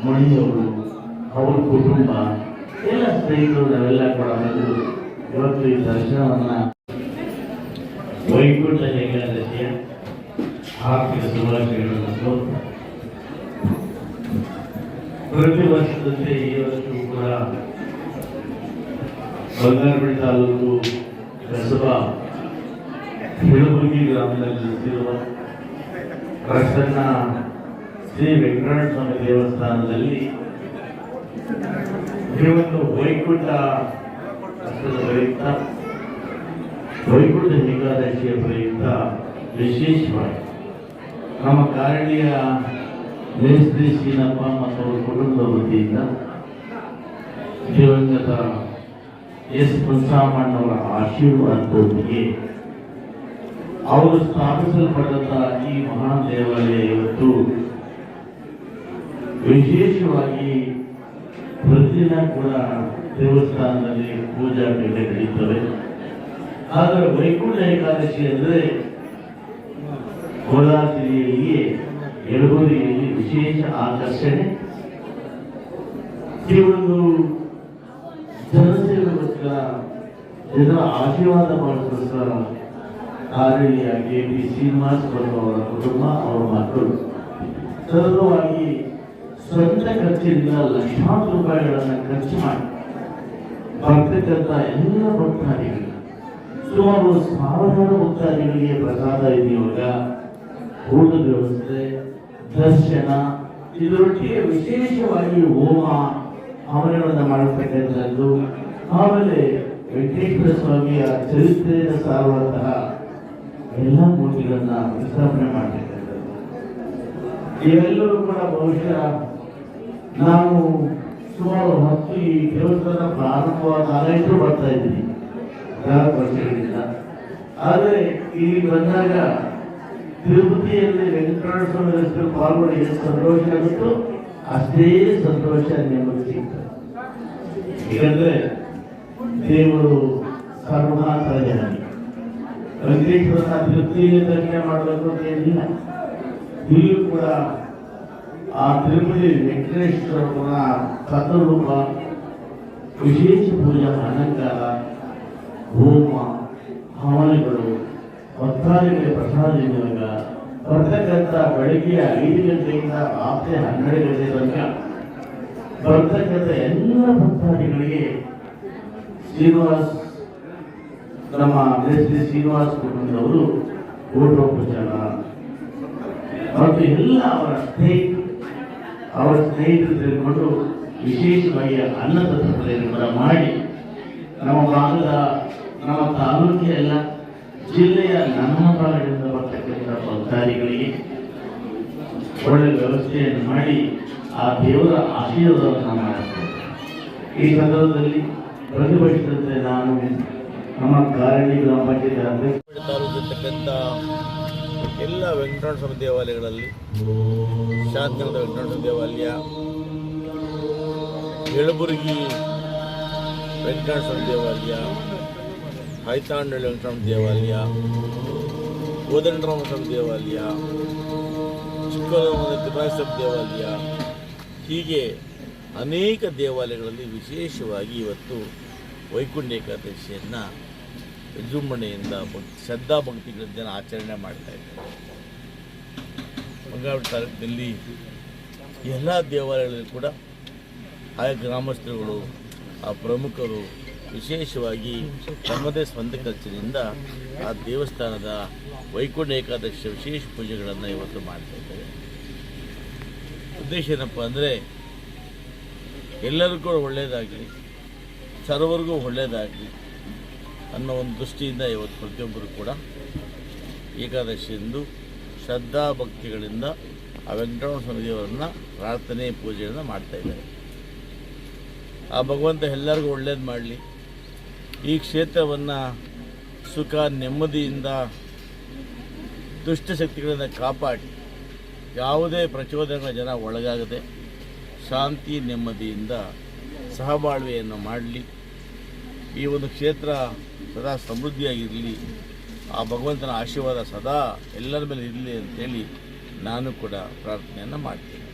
ಮಣಿಯವರು ಅವ್ರ ಕುಟುಂಬ ಎಲ್ಲ ಸ್ನೇಹಿತರು ನಾವೆಲ್ಲ ಕೂಡ ಇವತ್ತು ಈ ದರ್ಶನವನ್ನ ವೈಕುಂಠ ಏಕಾದಶಿಯ ಆರ್ಥಿಕ ಶುಭಾಶಯಗಳನ್ನು ಪ್ರತಿ ವರ್ಷದಂತೆ ಈ ವರ್ಷವೂ ಕೂಡ ಬಂಗಾರಪೇಟೆ ತಾಲೂಕು ಕಸಬಾ ಹಿಳಬುರ್ಗಿ ಗ್ರಾಮದಲ್ಲಿ ನಿಂತಿರುವ ಪ್ರಸನ್ನ ಶ್ರೀ ವೆಂಕಟೇಶ್ವರ ಸ್ವಾಮಿ ದೇವಸ್ಥಾನದಲ್ಲಿ ಇವತ್ತು ವೈಕುಂಠ ಪ್ರಯುಕ್ತ ವೈಕುಂಠ ಏಕಾದಶಿಯ ಪ್ರಯುಕ್ತ ವಿಶೇಷವಾಗಿ ನಮ್ಮ ಕಾರಣಿಯ ಮೇಸ್ತ್ರಿ ಸೀನಪ್ಪ ಮತ್ತು ಅವರ ಕುಟುಂಬದ ವತಿಯಿಂದ ದಿವಂಗತ ಎಸ್ ಪಂಚಾಮಣ್ಣವರ ಆಶೀರ್ವಾದದೊಂದಿಗೆ ಅವರು ಸ್ಥಾಪಿಸಲ್ಪಟ್ಟಂತಹ ಈ ಮಹಾನ್ ದೇವಾಲಯ ಇವತ್ತು ವಿಶೇಷವಾಗಿ ಪ್ರತಿದಿನ ಕೂಡ ದೇವಸ್ಥಾನದಲ್ಲಿ ಪೂಜಾ ನಡೀತವೆ. ಆದರೆ ವೈಕುಂಠ ಏಕಾದಶಿ ಅಂದರೆ ಕೋಲಾರ ಜಿಲ್ಲೆಯಲ್ಲಿಯೇ ಯಲಬುರ್ಗಿಯಲ್ಲಿ ವಿಶೇಷ ಆಕರ್ಷಣೆ. ಈ ಒಂದು ಜನಸೇವೆಗೋಸ್ಕರ ಜನರ ಆಶೀರ್ವಾದ ಮಾಡೋದಕ್ಕೋಸ್ಕರ ಕಾರಣಿಯ KP ಶ್ರೀನಿವಾಸ್ ಮತ್ತು ಅವರ ಕುಟುಂಬ ಅವರ ಮಕ್ಕಳು ಸತತವಾಗಿ ಸ್ವಂತ ಖರ್ಚಿನಿಂದ ಲಕ್ಷಾಂತರ ರೂಪಾಯಿಗಳನ್ನು ಖರ್ಚು ಮಾಡಿ ಬರ್ತಕ್ಕಂಥ ಎಲ್ಲ ಭಕ್ತಾದಿಗಳು ಸುಮಾರು 1000 ಭಕ್ತಾದಿಗಳಿಗೆ ಪ್ರಸಾದ ಇದೆಯುವಾಗ ಊಟದ ವ್ಯವಸ್ಥೆ, ದರ್ಶನ, ಇದರೊಟ್ಟಿಗೆ ವಿಶೇಷವಾಗಿ ಹೋಮ ಹವನಗಳನ್ನು ಮಾಡತಕ್ಕಂಥದ್ದು, ಆಮೇಲೆ ವೆಂಕಟೇಶ್ವರ ಸ್ವಾಮಿಯ ಚರಿತ್ರೆಯನ್ನು ಸಾರುವಂತಹ ಎಲ್ಲ ಮೂರ್ತಿಗಳನ್ನ ಪ್ರಸ್ತಾಪನೆ ಮಾಡತಕ್ಕಂಥದ್ದು. ಇವೆಲ್ಲರೂ ಕೂಡ ಬಹುಶಃ ನಾವು ಸುಮಾರು 10 ಈ ದೇವಸ್ಥಾನ ಪ್ರಾರಂಭವಾದ ಆಗಾಯ್ತು ಬರ್ತಾ ಇದ್ದೀವಿ ವರ್ಷಗಳಿಂದ. ಆದರೆ ಇಲ್ಲಿ ಬಂದಾಗ ತಿರುಪತಿಯಲ್ಲಿ ವೆಂಕಟೇಶ್ವರ ಸ್ವಾಮಿ ದರ್ಶನ ಪಾಲ್ಗೊಂಡು ಎಷ್ಟು ಸಂತೋಷ ಆಗುತ್ತೋ ಅಷ್ಟೇ ಸಂತೋಷ ನಿಮಗೆ ಸಿಗ್ತದೆ. ಯಾಕಂದ್ರೆ ದೇವರು ಸರ್ವಾಂತರ್ಯಾಮಿ. ವೆಂಕಟೇಶ್ವರನ ತೃಪ್ತಿಯಲ್ಲಿ ದರ್ಶನ ಮಾಡಬೇಕು ಅಂತ ಏನಿಲ್ಲ. ಇಲ್ಲೂ ಕೂಡ ಆ ತಿರುಪತಿ ವೆಂಕಟೇಶ್ವರನ ಸತರೂಪ, ವಿಶೇಷ ಪೂಜಾ ಅಲಂಕಾರ, ಹೋಮ ಹವನಗಳು, ಭಕ್ತಾದಿಗಳಿಗೆ ಪ್ರಸಾದ ನೀಡುವಾಗ ಬರ್ತಕ್ಕಂಥ ಬೆಳಗ್ಗೆ 5 ಗಂಟೆಯಿಂದ ರಾತ್ರಿ 12 ಗಂಟೆ ತನಕ ಬರ್ತಕ್ಕಂಥ ಎಲ್ಲ ಭಕ್ತಾದಿಗಳಿಗೆ ಶ್ರೀನಿವಾಸ್, ನಮ್ಮ ಶ್ರೀ ಶ್ರೀನಿವಾಸ್ ಕುಟುಂಬದವರು ಊಟೋಪಚಾರ ಮತ್ತು ಎಲ್ಲ ಅವರ ಸ್ನೇಹಿತರು ತಿಳ್ಕೊಂಡು ವಿಶೇಷವಾಗಿ ಅನ್ನದಾನ ಮಾಡಿ ನಮ್ಮ ಭಾಗದ, ನಮ್ಮ ತಾಲೂಕಿನ ಎಲ್ಲ ಜಿಲ್ಲೆಯ ನಾನಾ ಭಾಗದಿಂದ ಬರ್ತಕ್ಕಂಥ ಭಕ್ತಾದಿಗಳಿಗೆ ಒಳ್ಳೆಯ ವ್ಯವಸ್ಥೆಯನ್ನು ಮಾಡಿ ಆ ದೇವರ ಆಶೀರ್ವಾದವನ್ನು ಮಾಡುತ್ತೇವೆ. ಈ ಸಂದರ್ಭದಲ್ಲಿ ಪ್ರತಿಭಟಿಸಿದಂತೆ ನಾನು ನಮ್ಮ ಕಾರಣಿ ಗ್ರಾಮ ಪಂಚಾಯತ್ ಅಧ್ಯಕ್ಷ ಎಲ್ಲ ವೆಂಕಟೇಶ್ವರ ಸ್ವಾಮಿ ದೇವಾಲಯಗಳಲ್ಲಿ, ಶಾಂತಿನಗರದ ವೆಂಕಟೇಶ್ವರ ದೇವಾಲಯ, ಯಳಬುರ್ಗಿ ವೆಂಕಟೇಶ್ವರ ಸ್ವಾಮಿ ದೇವಾಲಯ, ಹೈತಾಂಡಳ್ಳಿ ವೆಂಕಟೇಶ್ವರ ದೇವಾಲಯ, ಕೋದಂಡರಾಮ ಸ್ವಾಮಿ ದೇವಾಲಯ, ಚಿಕ್ಕಮಗಳೂರಿನ ತಿರುಪತಿ ದೇವಾಲಯ, ಹೀಗೆ ಅನೇಕ ದೇವಾಲಯಗಳಲ್ಲಿ ವಿಶೇಷವಾಗಿ ಇವತ್ತು ವೈಕುಂಠ ಏಕಾದಶಿಯನ್ನು ವಿಜೃಂಭಣೆಯಿಂದ ಶ್ರದ್ಧಾ ಭಕ್ತಿಗಳ ಜನ ಆಚರಣೆ ಮಾಡ್ತಾ ಇದ್ದಾರೆ. ಮಂಗಳೂರು ತಾಲೂಕಿನಲ್ಲಿ ಎಲ್ಲ ದೇವಾಲಯಗಳಲ್ಲಿ ಕೂಡ ಆಯಾ ಗ್ರಾಮಸ್ಥರುಗಳು, ಆ ಪ್ರಮುಖರು ವಿಶೇಷವಾಗಿ ತಮ್ಮದೇ ಸ್ವಂತ ಖರ್ಚಿನಿಂದ ಆ ದೇವಸ್ಥಾನದ ವೈಕುಂಠ ಏಕಾದಶಿ ವಿಶೇಷ ಪೂಜೆಗಳನ್ನು ಇವತ್ತು ಮಾಡ್ತಾ ಇದ್ದಾರೆ. ಉದ್ದೇಶ ಏನಪ್ಪ ಅಂದರೆ ಎಲ್ಲರಿಗೂ ಒಳ್ಳೆಯದಾಗಲಿ, ಸರ್ವರಿಗೂ ಒಳ್ಳೆಯದಾಗಲಿ ಅನ್ನೋ ಒಂದು ದೃಷ್ಟಿಯಿಂದ ಇವತ್ತು ಪ್ರತಿಯೊಬ್ಬರು ಕೂಡ ಏಕಾದಶಿಯಂದು ಶ್ರದ್ಧಾ ಭಕ್ತಿಗಳಿಂದ ಆ ವೆಂಕಟೇಶ್ವರ ಸ್ವಾಮಿ ದೇವರನ್ನು ಪ್ರಾರ್ಥನೆ ಪೂಜೆಯನ್ನು ಮಾಡ್ತಾಯಿದ್ದಾರೆ. ಆ ಭಗವಂತ ಎಲ್ಲರಿಗೂ ಒಳ್ಳೇದು ಮಾಡಲಿ. ಈ ಕ್ಷೇತ್ರವನ್ನು ಸುಖ ನೆಮ್ಮದಿಯಿಂದ ದುಷ್ಟಶಕ್ತಿಗಳಿಂದ ಕಾಪಾಡಿ ಯಾವುದೇ ಪ್ರಚೋದನೆಗಳ ಜನ ಒಳಗಾಗದೆ ಶಾಂತಿ ನೆಮ್ಮದಿಯಿಂದ ಸಹಬಾಳ್ವೆಯನ್ನು ಮಾಡಲಿ. ಈ ಒಂದು ಕ್ಷೇತ್ರ ಸದಾ ಸಮೃದ್ಧಿಯಾಗಿರಲಿ, ಆ ಭಗವಂತನ ಆಶೀರ್ವಾದ ಸದಾ ಎಲ್ಲರ ಮೇಲೆ ಇರಲಿ ಅಂತೇಳಿ ನಾನು ಕೂಡ ಪ್ರಾರ್ಥನೆಯನ್ನು ಮಾಡ್ತೀನಿ.